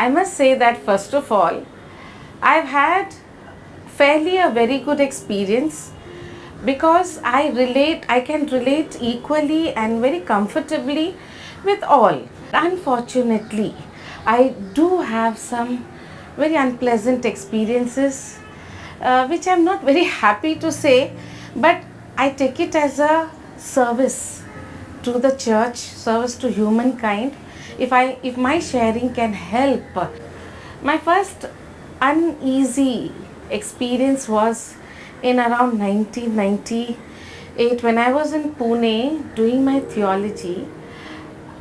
I must say that first of all, I've had fairly a very good experience because I can relate equally and very comfortably with all. Unfortunately, I do have some very unpleasant experiences which I'm not very happy to say, but I take it as a service to the church, service to humankind. If my sharing can help. My first uneasy experience was in around 1998 when I was in Pune doing my theology.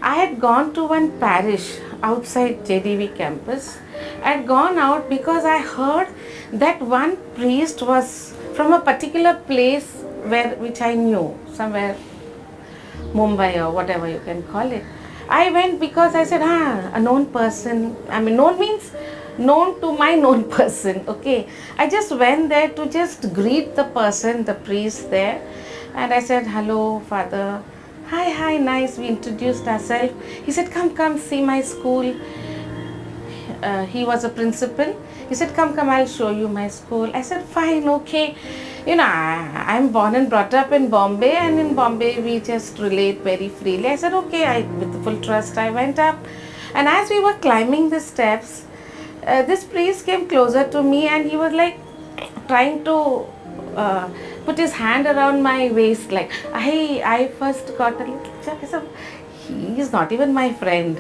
I had gone to one parish outside JDV campus. I had gone out because I heard that one priest was from a particular place which I knew, somewhere Mumbai or whatever you can call it. I went because I said, a known person. I mean, known means known to my known person. Okay. I just went there to just greet the person, the priest there. And I said, hello, Father. Hi, nice. We introduced ourselves. He said, come, see my school. He was a principal. He said, come, I'll show you my school. I said, fine, okay. I'm born and brought up in Bombay, and in Bombay we just relate very freely. I said, okay, with full trust I went up. And as we were climbing the steps, this priest came closer to me and he was like trying to put his hand around my waist, like, I first got a little shock. I said, he is not even my friend.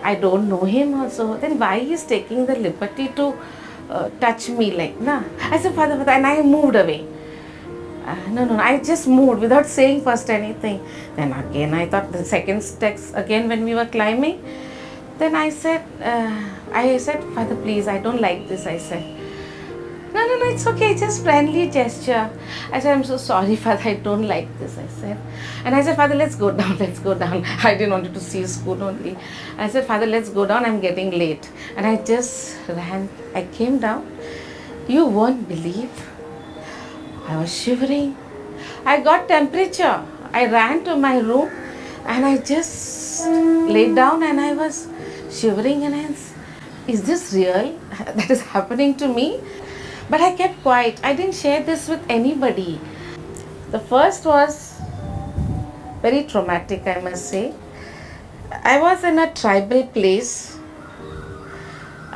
I don't know him also. Then why he is taking the liberty to touch me like, nah. I said, Father, and I moved away. No, I just moved without saying first anything. Then again, I thought the second steps again when we were climbing. Then I said, Father, please, I don't like this. I said, no, it's okay, just friendly gesture. I said, I'm so sorry, Father, I don't like this. I said, and I said, Father, let's go down. I didn't want you to see school only. I said, Father, let's go down. I'm getting late. And I just ran. I came down. You won't believe. I was shivering. I got temperature. I ran to my room and I just laid down and I was shivering and I said, is this real? That is happening to me? But I kept quiet. I didn't share this with anybody. The first was very traumatic, I must say. I was in a tribal place.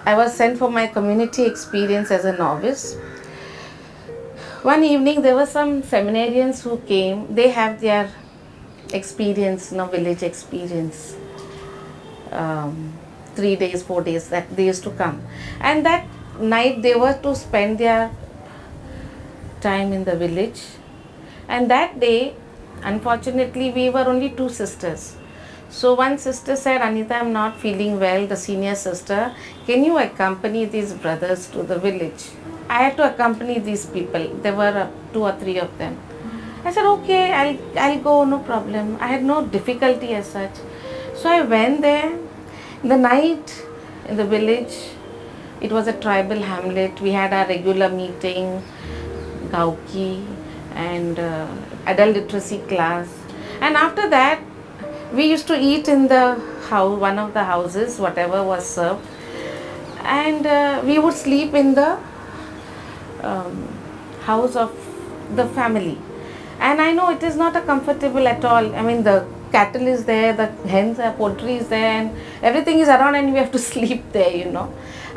I was sent for my community experience as a novice. One evening, there were some seminarians who came. They have their experience, village experience. 3 days, 4 days that they used to come. And that night they were to spend their time in the village. And that day, unfortunately, we were only 2 sisters. So one sister said, Anita, I'm not feeling well, the senior sister. Can you accompany these brothers to the village? I had to accompany these people. There were 2 or 3 of them. I said, okay, I'll go, no problem. I had no difficulty as such. So I went there. In the night, in the village, it was a tribal hamlet. We had our regular meeting, Gauki, and adult literacy class. And after that, we used to eat in the house, one of the houses, whatever was served. And we would sleep in the house of the family. And I know it is not a comfortable at all. I mean, the cattle is there, the hens are, poultry is there, and everything is around, and we have to sleep there, And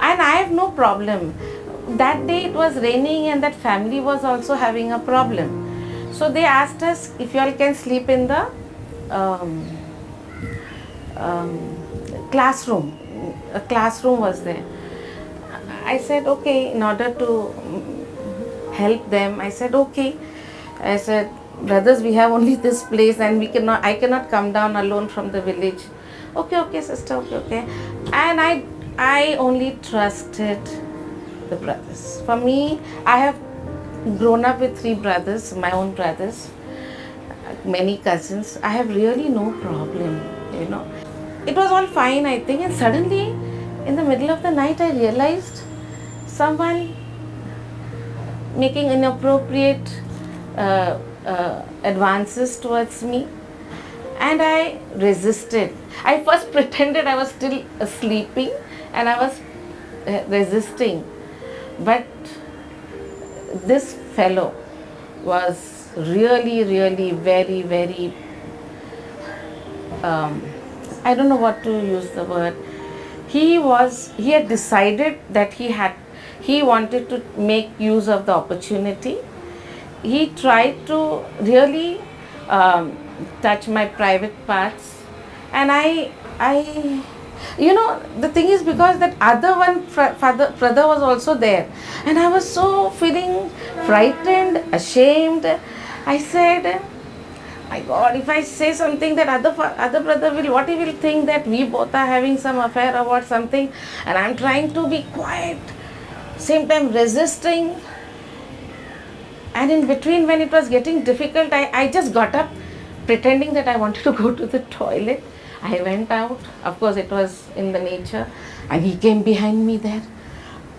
I have no problem. That day it was raining, and that family was also having a problem. So they asked us if you all can sleep in the classroom. A classroom was there. I said, okay, in order to help them, I said, okay. I said, brothers, we have only this place and I cannot come down alone from the village. Okay, sister, okay. And I only trusted the brothers. For me, I have grown up with 3 brothers, my own brothers, many cousins. I have really no problem, It was all fine, I think, and suddenly, in the middle of the night, I realized someone making inappropriate advances towards me, and I resisted. I first pretended I was still sleeping and I was resisting. But this fellow was really, really very, very, I don't know what to use the word. He had decided that he wanted to make use of the opportunity. He tried to really touch my private parts, and the thing is, because that other one brother was also there, and I was so feeling frightened, ashamed. I said, my God, if I say something, that other brother will, what he will think, that we both are having some affair or what something, and I'm trying to be quiet, same time resisting. And in between, when it was getting difficult, I just got up, pretending that I wanted to go to the toilet. I went out. Of course, it was in the nature, and he came behind me there.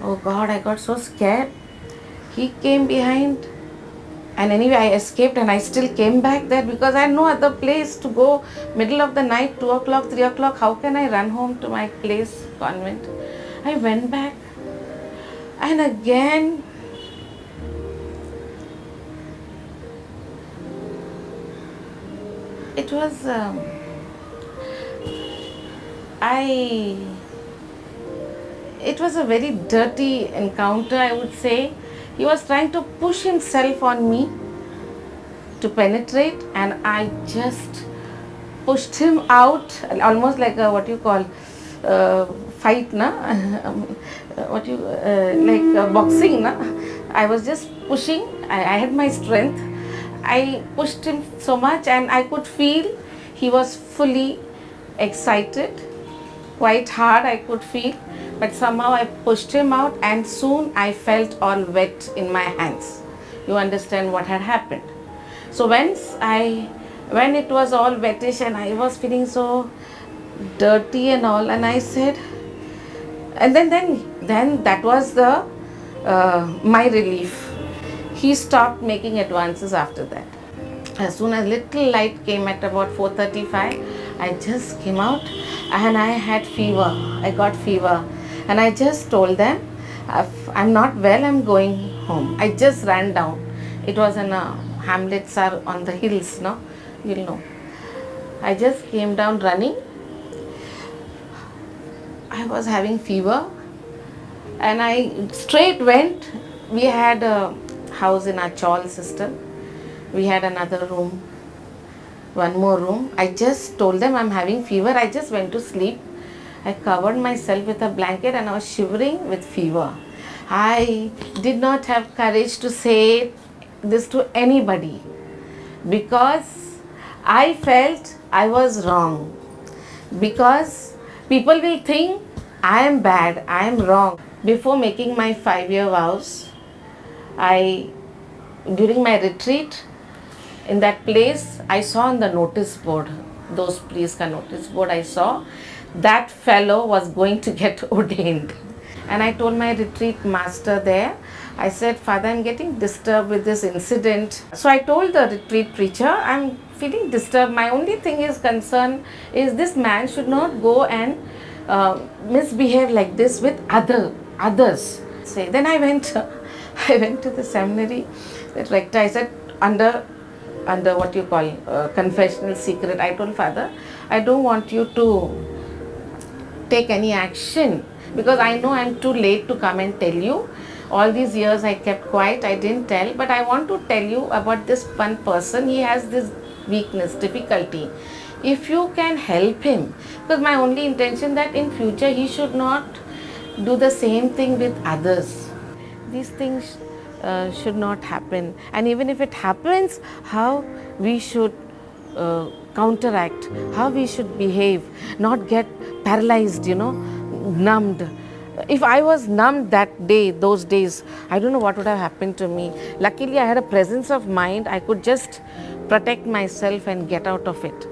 Oh God, I got so scared. He came behind, and anyway, I escaped, and I still came back there because I had no other place to go. Middle of the night, 2 o'clock, 3 o'clock, how can I run home to my place, convent? I went back, and again, it was, it was a very dirty encounter, I would say. He was trying to push himself on me to penetrate, and I just pushed him out, almost like a, what you call, fight, na? Like boxing, na? I was just pushing. I had my strength. I pushed him so much, and I could feel he was fully excited, quite hard I could feel, but somehow I pushed him out, and soon I felt all wet in my hands. You understand what had happened. So when it was all wettish and I was feeling so dirty and all, and I said, and then that was the my relief. He stopped making advances after that. As soon as little light came at about 4:35, I just came out, and I had fever. I got fever, and I just told them, I'm not well, I'm going home. I just ran down. It was in a hamlets are on the hills, no? You'll know. I just came down running. I was having fever, and I straight went. We had a house in our chawl system. We had another room, one more room. I just told them I'm having fever. I just went to sleep. I covered myself with a blanket, and I was shivering with fever. I did not have courage to say this to anybody because I felt I was wrong. Because people will think I am bad, I am wrong. Before making my 5-year vows, during my retreat, in that place, I saw on the notice board, those priests ka notice board, I saw that fellow was going to get ordained. And I told my retreat master there, I said, Father, I'm getting disturbed with this incident. So I told the retreat preacher, I'm feeling disturbed. My only thing is concern is this man should not go and misbehave like this with others. Then I went to the seminary, that rector. I said, under what you call confessional secret, I told Father, I don't want you to take any action because I know I'm too late to come and tell you. All these years I kept quiet, I didn't tell, but I want to tell you about this one person. He has this weakness, difficulty. If you can help him, because my only intention that in future he should not do the same thing with others. These things should not happen, and even if it happens, how we should counteract, how we should behave, not get paralyzed, numbed. If I was numbed that day, those days, I don't know what would have happened to me. Luckily, I had a presence of mind. I could just protect myself and get out of it.